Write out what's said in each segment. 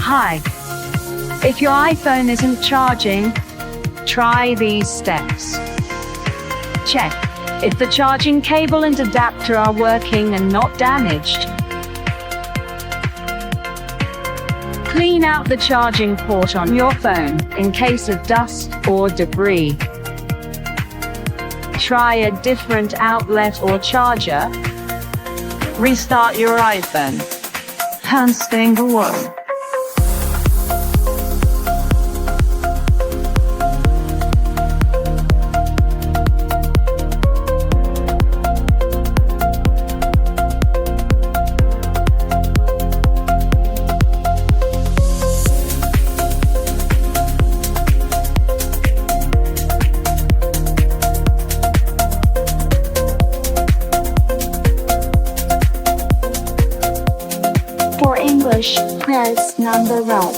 Hi. If your iPhone isn't charging, try these steps. Check if the charging cable and adapter are working and not damaged. Clean out the charging port on your phone in case of dust or debris. Try a different outlet or charger. Restart your iPhone. Handstang below. For English, press number 1.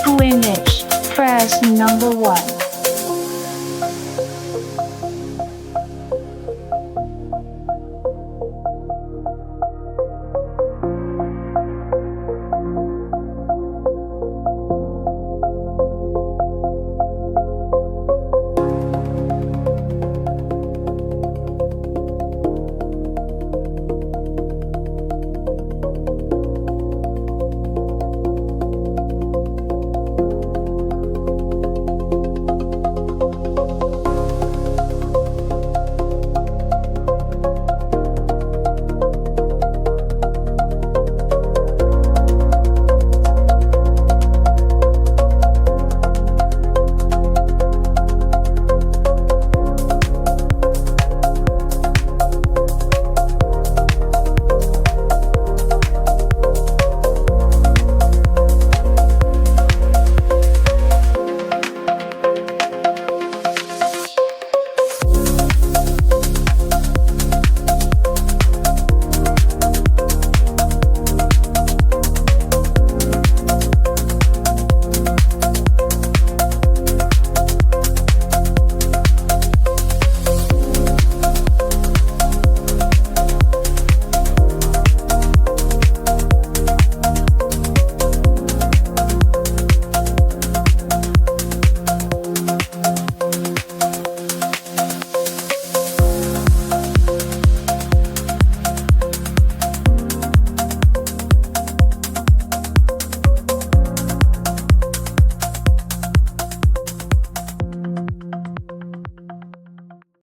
To English, press number 1.